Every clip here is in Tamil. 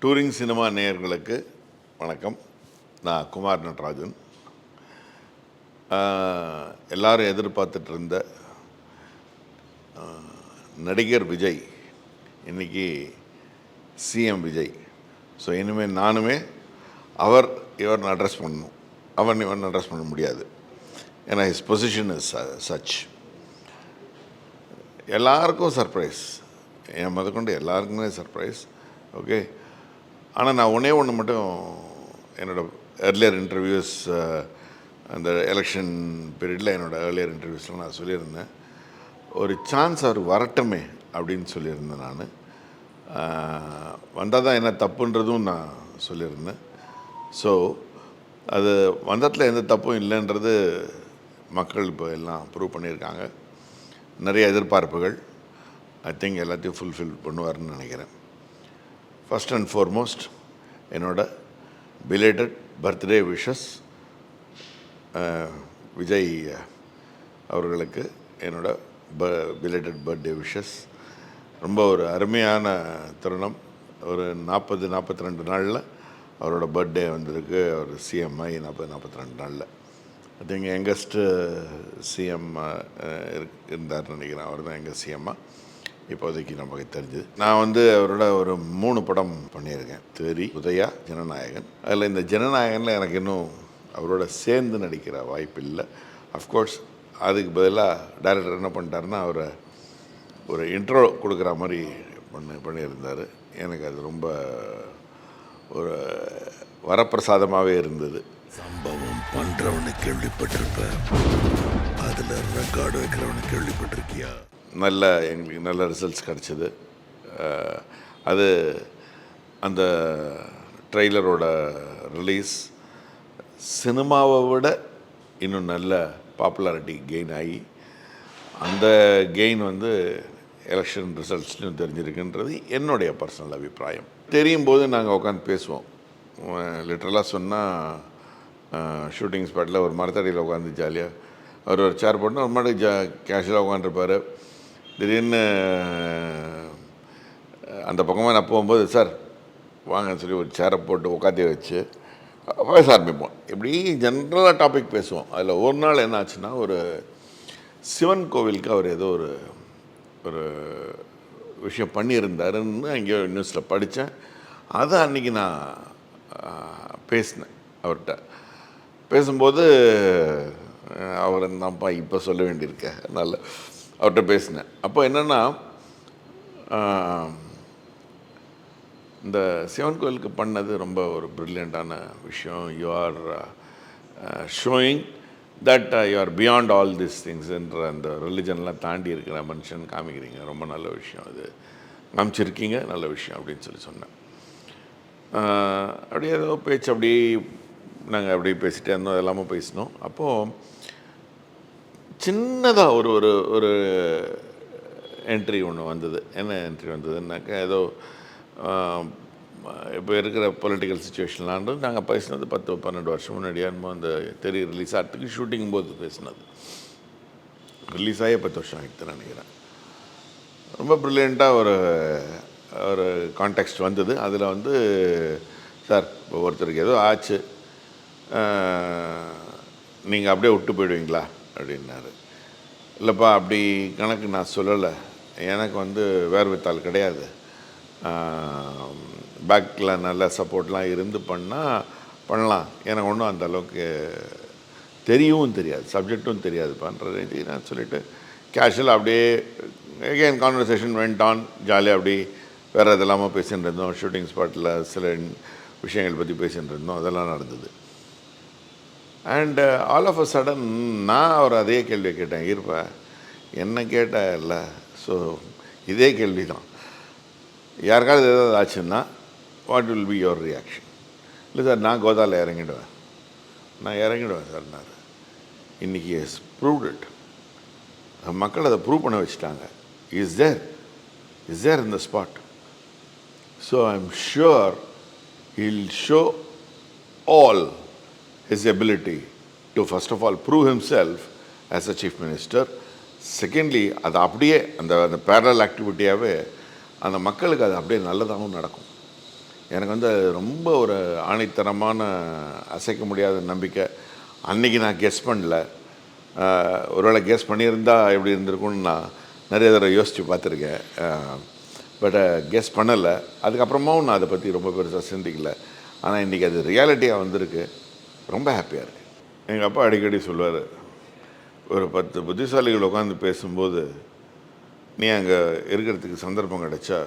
டூரிங் சினிமா நேயர்களுக்கு வணக்கம். நான் குமார் நடராஜன். எல்லாரும் எதிர்பார்த்துட்டு இருந்த நடிகர் விஜய் இன்றைக்கி சிஎம் விஜய். ஸோ இனிமேல் நானுமே இவர்னு அட்ரஸ் பண்ணணும், இவன் அட்ரஸ் பண்ண முடியாது. ஏன்னா ஹிஸ் பொசிஷன் இஸ் சச். எல்லாருக்கும் சர்ப்ரைஸ், என் முதற்கொண்டு எல்லாருக்குமே சர்ப்ரைஸ். ஓகே, ஆனால் நான் ஒன்று மட்டும் என்னோடய ஏர்லியர் இன்டர்வியூஸ், அந்த எலெக்ஷன் பீரியடில் என்னோடய ஏர்லியர் இன்டர்வியூஸில் நான் சொல்லியிருந்தேன், ஒரு சான்ஸ் அவர் வரட்டுமே அப்படின்னு சொல்லியிருந்தேன். நான் வந்தால் தான் என்ன தப்புன்றதும் நான் சொல்லியிருந்தேன். ஸோ அது வந்ததில் எந்த தப்பும் இல்லைன்றது மக்கள் இப்போ எல்லாம் ப்ரூவ் பண்ணியிருக்காங்க. நிறைய எதிர்பார்ப்புகள், ஐ திங்க் எல்லாத்தையும் ஃபுல்ஃபில் பண்ணுவார்னு நினைக்கிறேன். ஃபஸ்ட் அண்ட் ஃபார்மோஸ்ட் என்னோட பிலேட்டட் பர்த்டே விஷஸ் விஜய் அவர்களுக்கு. என்னோட பிலேட்டட் பர்த்டே விஷஸ். ரொம்ப ஒரு அருமையான தருணம். ஒரு 42 நாளில் அவரோட பர்த்டே வந்திருக்கு. அவர் சிஎம் ஆகி 42 நாளில். ஐ திங்க் யங்கஸ்ட்டு சிஎம் இருந்தார்னு நினைக்கிறேன். அவர் தான் எங்கள் சிஎம்மாக இப்போதைக்கு நமக்கு தெரிஞ்சுது. நான் அவரோட ஒரு 3 படம் பண்ணியிருக்கேன். தேரி, உதயா, ஜனநாயகன். அதில் இந்த ஜனநாயகனில் எனக்கு இன்னும் அவரோட சேர்ந்து நடிக்கிற வாய்ப்பு இல்லை. அஃப்கோர்ஸ் அதுக்கு பதிலாக டைரக்டர் என்ன பண்ணிட்டாருன்னா, அவரை ஒரு இன்ட்ரோ கொடுக்குற மாதிரி பண்ணியிருந்தார். எனக்கு அது ரொம்ப ஒரு வரப்பிரசாதமாகவே இருந்தது. சம்பவம் பண்ணுறவனை கேள்விப்பட்டிருப்பேன், அதில் ரெக்கார்டு வைக்கிறவனை கேள்விப்பட்டிருக்கியா? எங்களுக்கு நல்ல ரிசல்ட்ஸ் கிடச்சிது. அது அந்த ட்ரெய்லரோட ரிலீஸ் சினிமாவை விட இன்னும் நல்ல பாப்புலாரிட்டி கெயின் ஆகி, அந்த கெயின் எலெக்ஷன் ரிசல்ட்ஸ்லையும் தெரிஞ்சிருக்குன்றது என்னுடைய பர்சனல் அபிப்பிராயம். தெரியும் போது நாங்கள் உட்காந்து பேசுவோம். லிட்ரலாக சொன்னால் ஷூட்டிங் ஸ்பாட்டில் ஒரு மரத்தடியில் உட்காந்து ஜாலியாக அவர் ஒரு சேர் போட்டு ஒரு மாதிரி கேஷுவலாக உட்காந்துருப்பார். திடீர்னு அந்த பக்கமாக நான் போகும்போது, சார் வாங்கன்னு சொல்லி ஒரு சேரை போட்டு உட்காந்து வச்சு பேச ஆரம்பிப்போம். இப்படி ஜென்ரலாக டாபிக் பேசுவோம். அதில் ஒரு நாள் என்ன ஆச்சுன்னா, ஒரு சிவன் கோவிலுக்கு அவர் ஏதோ ஒரு விஷயம் பண்ணியிருந்தாருன்னு அங்கேயோ நியூஸில் படித்தேன். அதை அன்றைக்கி நான் பேசினேன் அவர்கிட்ட. பேசும்போது அவர் தான்ப்பா இப்போ சொல்ல வேண்டியிருக்க, அதனால் அவர்கிட்ட பேசினேன். அப்போ என்னென்னா, இந்த சிவன் கோயிலுக்கு பண்ணது ரொம்ப ஒரு ப்ரில்லியண்ட்டான விஷயம். You are showing that you are beyond all this திங்ஸ்ன்ற அந்த ரிலிஜன்லாம் தாண்டி இருக்கிற மனுஷன் காமிக்கிறீங்க. ரொம்ப நல்ல விஷயம், அது காமிச்சிருக்கீங்க, நல்ல விஷயம் அப்படின்னு சொல்லி சொன்னேன். அப்படியே ஏதோ பேச்சு அப்படியே நாங்கள் அப்படியே பேசிகிட்டே இருந்தோம், எல்லாமே பேசினோம். அப்போது சின்னதாக ஒரு என்ட்ரி ஒன்று வந்தது. என்ன என்ட்ரி வந்ததுன்னாக்கா, ஏதோ இப்போ இருக்கிற பொலிட்டிக்கல் சுச்சுவேஷன்லான்றது நாங்கள் பேசினது 10-12 வருஷம் முன்னாடியா அந்த தெரிய ரிலீஸ் ஆகிறதுக்கு ஷூட்டிங் போது பேசினது. ரிலீஸ் ஆகி 10 வருஷம் ஆகிடுதுன்னு நினைக்கிறேன். ரொம்ப ப்ரில்லியண்ட்டாக ஒரு கான்டெக்ஸ்ட் வந்தது. அதில் சார் ஒருத்தருக்கு ஏதோ ஆச்சு, நீங்கள் அப்படியே விட்டு போயிடுவீங்களா அப்படின்னாரு. இல்லைப்பா, அப்படி கணக்கு நான் சொல்லலை. எனக்கு வேர்வைத்தாள் கிடையாது. பேக்கில் நல்ல சப்போர்ட்லாம் இருந்து பண்ணலாம். எனக்கு ஒன்றும் அந்த அளவுக்கு தெரியவும் தெரியாது, சப்ஜெக்டும் தெரியாதுப்பான்றது நான் சொல்லிவிட்டு கேஷுவலாக அப்படியே எகெயின் கான்வர்சேஷன் வெண்ட் ஆன். ஜாலியாக அப்படி வேறு இதெல்லாமல் பேசிகிட்டு இருந்தோம். ஷூட்டிங் ஸ்பாட்டில் சில விஷயங்கள் பற்றி பேசிகிட்டு இருந்தோம். அதெல்லாம் நடந்தது. And all of a sudden நான் அவர் அதே கேள்வியை கேட்டேன். இருப்பா, என்ன கேட்டால் இல்லை. ஸோ இதே கேள்வி தான். யாருக்காவது ஏதாவது ஆச்சுன்னா what will be your reaction? இல்லை சார், நான் கோதாவில் இறங்கிடுவேன் சார்னார். இன்றைக்கி இஸ் ப்ரூவ்ட் இட். மக்கள் அதை ப்ரூவ் பண்ண வச்சுட்டாங்க. Is there in the spot. So I am sure he'll show all his ability to first of all prove himself as a chief minister. Secondly, அது அப்படியே அந்த பேரலல் ஆக்டிவிட்டியாகவே அந்த மக்களுக்கு அது அப்படியே நல்லதாகவும் நடக்கும். எனக்கு வந்து ரொம்ப ஒரு ஆணித்தரமான அசைக்க முடியாத நம்பிக்கை. அன்றைக்கி நான் கெஸ் பண்ணல. ஒருவேளை கெஸ் பண்ணியிருந்தா எப்படி இருந்திருக்கும்னு நான் நிறைய தடவை யோசித்து பார்த்துருக்கேன். பட் கெஸ் பண்ணலை. அதுக்கப்புறமாவும் நான் அதை பற்றி ரொம்ப பெருசாக சிந்திக்கல. ஆனால் இன்றைக்கி அது ரியாலிட்டியாக வந்திருக்கு. ரொம்ப ஹாப்பியாக இருக்குது. எங்கள் அப்பா அடிக்கடி சொல்லுவார், ஒரு 10 புத்திசாலிகள் உட்காந்து பேசும்போது நீ அங்கே இருக்கிறதுக்கு சந்தர்ப்பம் கிடைச்சா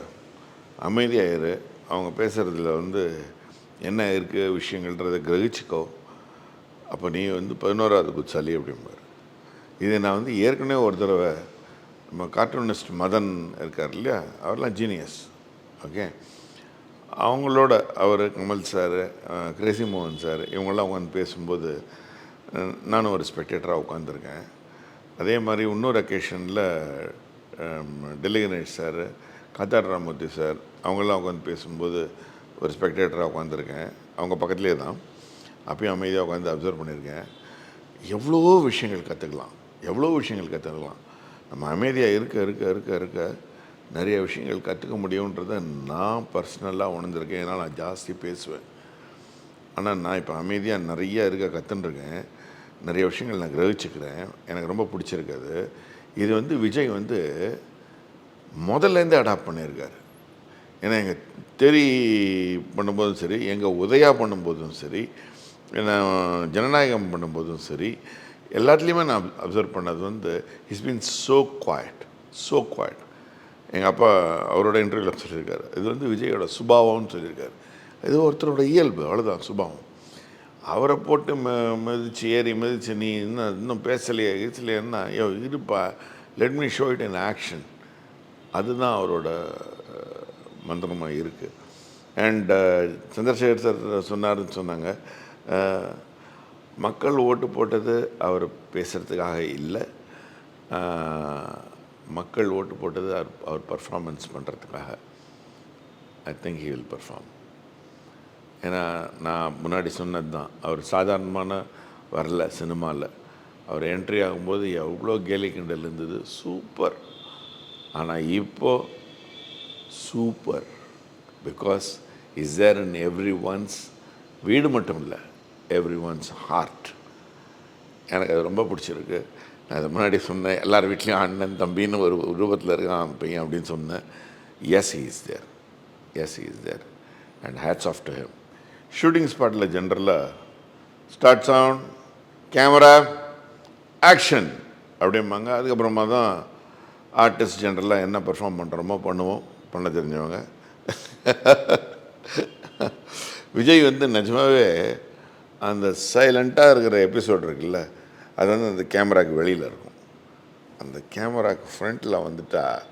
அமைதியாக இரு. அவங்க பேசுகிறதுல வந்து என்ன இருக்குது விஷயங்கள்ன்றதை கிரகிச்சிக்கோ. அப்போ நீ வந்து 11வது புத்திசாலி அப்படிம்பார். இதை நான் வந்து ஏற்கனவே ஒரு தடவை நம்ம கார்ட்டூனிஸ்ட் மதன் இருக்கார் இல்லையா, அவர்லாம் ஜீனியஸ். ஓகே, அவங்களோட அவர் கமல் சார், கிரேசி மோகன் சார் இவங்கெல்லாம் உட்காந்து பேசும்போது நானும் ஒரு ஸ்பெக்டேட்டராக உட்காந்துருக்கேன். அதே மாதிரி இன்னொரு அக்கேஷனில் டெல்லி கணேஷ் சார், காத்தார் ராமூர்த்தி சார் அவங்கெல்லாம் உட்காந்து பேசும்போது ஒரு ஸ்பெக்டேட்டராக உட்காந்துருக்கேன். அவங்க பக்கத்துலேயே தான். அப்பயும் அமைதியாக உட்காந்து அப்சர்வ் பண்ணியிருக்கேன். எவ்வளோ விஷயங்கள் கற்றுக்கலாம். நம்ம அமைதியாக இருக்க நிறைய விஷயங்கள் கற்றுக்க முடியுன்றதை நான் பர்சனலாக உணர்ந்திருக்கேன். ஏன்னா நான் ஜாஸ்தி பேசுவேன். ஆனால் நான் இப்போ அமைதியாக நிறைய கற்றுன்ருக்கேன். நிறைய விஷயங்கள் நான் கிரகிச்சுக்கிறேன். எனக்கு ரொம்ப பிடிச்சிருக்காது. இது வந்து விஜய் வந்து முதல்லேருந்தே அடாப்ட் பண்ணியிருக்காரு. ஏன்னா எங்கள் தெரி பண்ணும்போதும் சரி, எங்கள் உதயா பண்ணும்போதும் சரி, நான் ஜனநாயகம் பண்ணும்போதும் சரி, எல்லாத்துலேயுமே நான் அப்சர்வ் பண்ணது வந்து இஸ் பீன் ஸோ குவாய்ட். எங்கள் அப்பா அவரோட இன்டர்வியூவில் சொல்லியிருக்காரு, இது வந்து விஜயோட சுபாவம்னு சொல்லியிருக்காரு. இது ஒருத்தரோட இயல்பு, அவ்வளோதான் சுபாவம். அவரை போட்டு மிதிச்சு நீ இன்னும் பேசலையேன்னா இருப்பா, let me show it in action. அதுதான் அவரோட மந்திரமாக இருக்குது. அண்ட் சந்திரசேகர் சார் சொன்னாங்க, மக்கள் ஓட்டு போட்டது அவர் பேசுகிறதுக்காக இல்லை, மக்கள் ஓட்டு போட்டது அவர் பர்ஃபார்மன்ஸ் பண்ணுறதுக்காக. I think he will perform. ஏன்னா நான் முன்னாடி சொன்னது தான், அவர் சாதாரணமான வரல சினிமாவில். அவர் என்ட்ரி ஆகும்போது எவ்வளோ கேலி கிண்டல் இருந்தது, சூப்பர். ஆனால் இப்போது super because is there in every one's வீடு மட்டும் இல்லை, எவ்ரி ஒன்ஸ் ஹார்ட். எனக்கு அது ரொம்ப பிடிச்சிருக்கு. நான் அது முன்னாடி சொன்னேன், எல்லார் வீட்லேயும் அண்ணன் தம்பின்னு ஒரு ரூபத்தில் இருக்கான் பையன் அப்படின்னு சொன்னேன். Yes he is there and hats off to him. Shooting ஸ்பாட்டில் ஜென்ரலாக ஸ்டார்ட் சவுண்ட், கேமரா, ஆக்ஷன் அப்படிம்பாங்க. அதுக்கப்புறமா தான் ஆர்டிஸ்ட் ஜென்ரலாக என்ன பெர்ஃபார்ம் பண்ணுறோமோ பண்ண தெரிஞ்சவங்க. விஜய் வந்து நிஜமாகவே அந்த சைலண்ட்டாக இருக்கிற எபிசோட் இருக்குல்ல, அது வந்து அந்த கேமராவுக்கு வெளியில் இருக்கும். அந்த கேமராவுக்கு ஃப்ரண்ட்டில் வந்துட்டால்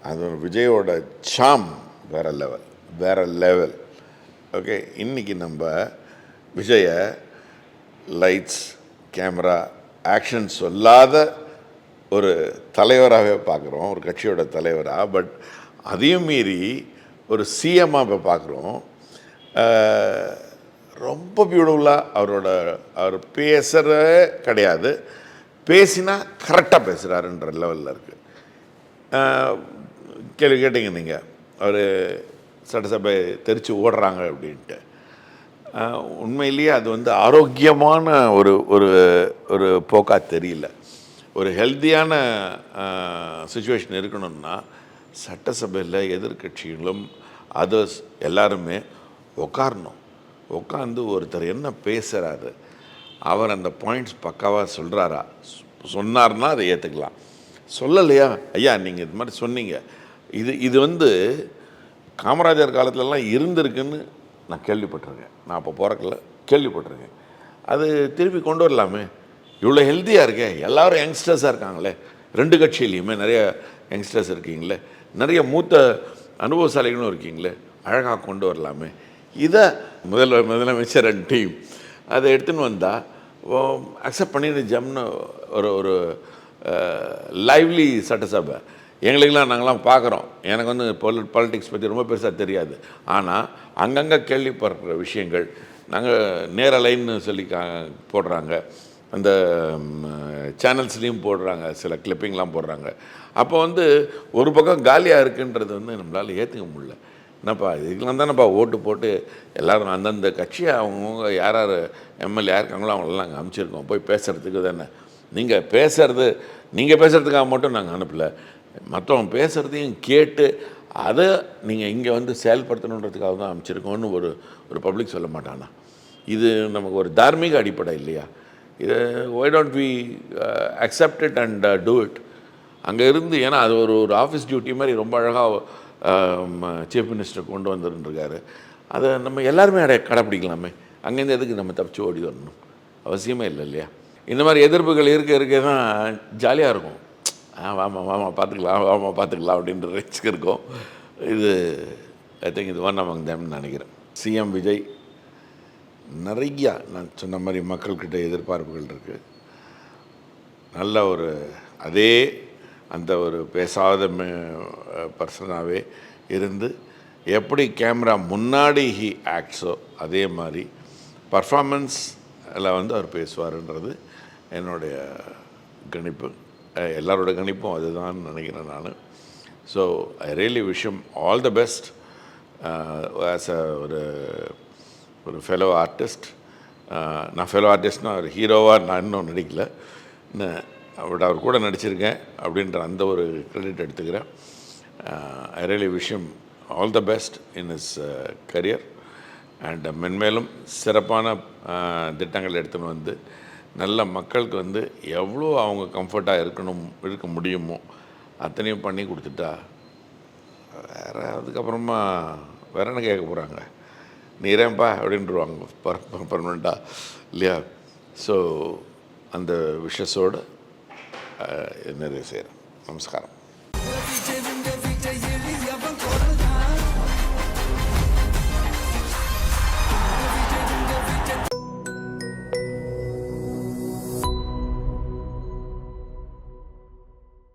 அது ஒரு விஜயோட சாம் வேறு லெவல். ஓகே, இன்றைக்கி நம்ம விஜயை லைட்ஸ், கேமரா, ஆக்ஷன் சொல்லாத ஒரு தலைவராகவே பார்க்குறோம், ஒரு கட்சியோட தலைவராக. பட் அதையும் மீறி ஒரு சிஎம்மாக இப்போ பார்க்குறோம். ரொம்ப பியூட்டிஃபுல்லாக அவர் பேசுகிறதே கிடையாது, பேசினா கரெக்டாக பேசுகிறாருன்ற லெவலில் இருக்குது. கேள்வி கேட்டீங்க நீங்கள், அவர் சட்டசபை தெரித்து ஓடுறாங்க அப்படின்ட்டு. உண்மையிலேயே அது வந்து ஆரோக்கியமான ஒரு ஒரு ஒரு போக்காக தெரியல. ஒரு ஹெல்த்தியான சுச்சுவேஷன் இருக்கணும்னா சட்டசபையில் எதிர்கட்சிகளும் அதர்ஸ் எல்லாருமே உட்கார்ந்து ஒருத்தர் என்ன பேசுகிறாரு, அவர் அந்த பாயிண்ட்ஸ் பக்காவாக சொல்கிறாரா, சொன்னார்னா அதை ஏற்றுக்கலாம். சொல்லலையா, ஐயா நீங்கள் இது மாதிரி சொன்னீங்க, இது வந்து காமராஜர் காலத்துலலாம் இருந்திருக்குன்னு நான் கேள்விப்பட்டிருக்கேன். நான் அப்போ பிறக்கல, கேள்விப்பட்டிருக்கேன். அது திருப்பி கொண்டு வரலாமே, இவ்வளோ ஹெல்த்தியாக இருக்கே, எல்லோரும் யங்ஸ்டர்ஸாக இருக்காங்களே, 2 கட்சியிலையுமே நிறைய யங்ஸ்டர்ஸ் இருக்கீங்களே, நிறைய மூத்த அனுபவசாலிகளும் இருக்கீங்களே, அழகாக கொண்டு வரலாமே. இதை முதலமைச்சர் அண்ட் டீம் அதை எடுத்துன்னு வந்தால் அக்செப்ட் பண்ணிட்டு ஜம்னு ஒரு லைவ்லி சட்டசபை. எங்களுக்கெல்லாம் நாங்களாம் பார்க்குறோம். எனக்கு வந்து பாலிட்டிக்ஸ் பற்றி ரொம்ப பெருசாக தெரியாது. ஆனால் அங்கங்கே கேள்விப்படுற விஷயங்கள் நாங்கள் நேரலைன்னு சொல்லி போடுறாங்க, அந்த சேனல்ஸ்லேயும் போடுறாங்க, சில கிளிப்பிங்லாம் போடுறாங்க. அப்போ வந்து ஒரு பக்கம் காலியாக இருக்குன்றது வந்து நம்மளால் ஏற்றுக்க முடியல. என்னப்பா இதுக்கெல்லாம் தானேப்பா ஓட்டு போட்டு எல்லோரும் அந்தந்த கட்சியை அவங்கவுங்க யார் யார் எம்எல்ஏ இருக்காங்களோ அவங்களெல்லாம் நாங்கள் அனுப்பிச்சிருக்கோம் போய் பேசுகிறதுக்கு தானே. நீங்கள் பேசுகிறதுக்காக மட்டும் நாங்கள் அனுப்பலை, மற்றவங்க பேசுகிறதையும் கேட்டு அதை நீங்கள் இங்கே வந்து செயல்படுத்தணுன்றதுக்காக தான் அனுப்பிச்சிருக்கோன்னு ஒரு பப்ளிக் சொல்ல மாட்டானா? இது நமக்கு ஒரு தார்மீக அடிப்படை இல்லையா? இது why don't we accept it and do it. அங்கே இருந்து ஏன்னா அது ஒரு ஆஃபீஸ் டியூட்டி மாதிரி ரொம்ப அழகாக சீஃப் மினிஸ்டர் கொண்டு வந்துருக்காரு. அதை நம்ம எல்லாருமே கடைப்பிடிக்கலாமே. அங்கேருந்து எதுக்கு நம்ம தப்பிச்சு ஓடி வரணும்? அவசியமே இல்லை இல்லையா? இந்த மாதிரி எதிர்ப்புகள் இருக்க தான் ஜாலியாக இருக்கும். வாமா பார்த்துக்கலாம் அப்படின்ற ரேஞ்சுக்கு இருக்கும். இது ஐ திங்க் இது ஒன் அமங் தெம்னு நினைக்கிறேன். சிஎம் விஜய் நிறையா நான் சொன்ன மாதிரி மக்கள்கிட்ட எதிர்பார்ப்புகள் இருக்குது. நல்ல அந்த ஒரு பேசாத பர்சனாகவே இருந்து எப்படி கேமரா முன்னாடி ஹி ஆக்ட்ஸோ அதே மாதிரி பர்ஃபார்மன்ஸில் வந்து அவர் பேசுவார்ன்றது என்னுடைய கணிப்பு. எல்லாரோட கணிப்பும் அதுதான் நினைக்கிறேன் நான். So I really wish him all the best as ஒரு ஃபெலோ ஆர்டிஸ்ட். நான் ஃபெலோ ஆர்டிஸ்ட்னால் ஒரு ஹீரோவாக நான் இன்னும் நடிக்கலை, பட் அவர் கூட நடிச்சிருக்கேன் அப்படின்ற அந்த ஒரு கிரெடிட் எடுத்துக்கிறேன். I really wish him all the best in his career and மென்மேலும் சிறப்பான திட்டங்கள் எடுத்துன்னு வந்து நல்ல மக்களுக்கு வந்து எவ்வளோ அவங்க கம்ஃபர்ட்டாக இருக்க முடியுமோ அத்தனையும் பண்ணி கொடுத்துட்டா அதுக்கப்புறமா வேற என்ன கேட்க போகிறாங்க? நீரேன்பா அப்படின்ட்டுருவாங்க பர்மனெண்ட்டாக இல்லையா? ஸோ அந்த விஷஸோடு நிறைய செய்கிறேன். நமஸ்காரம்.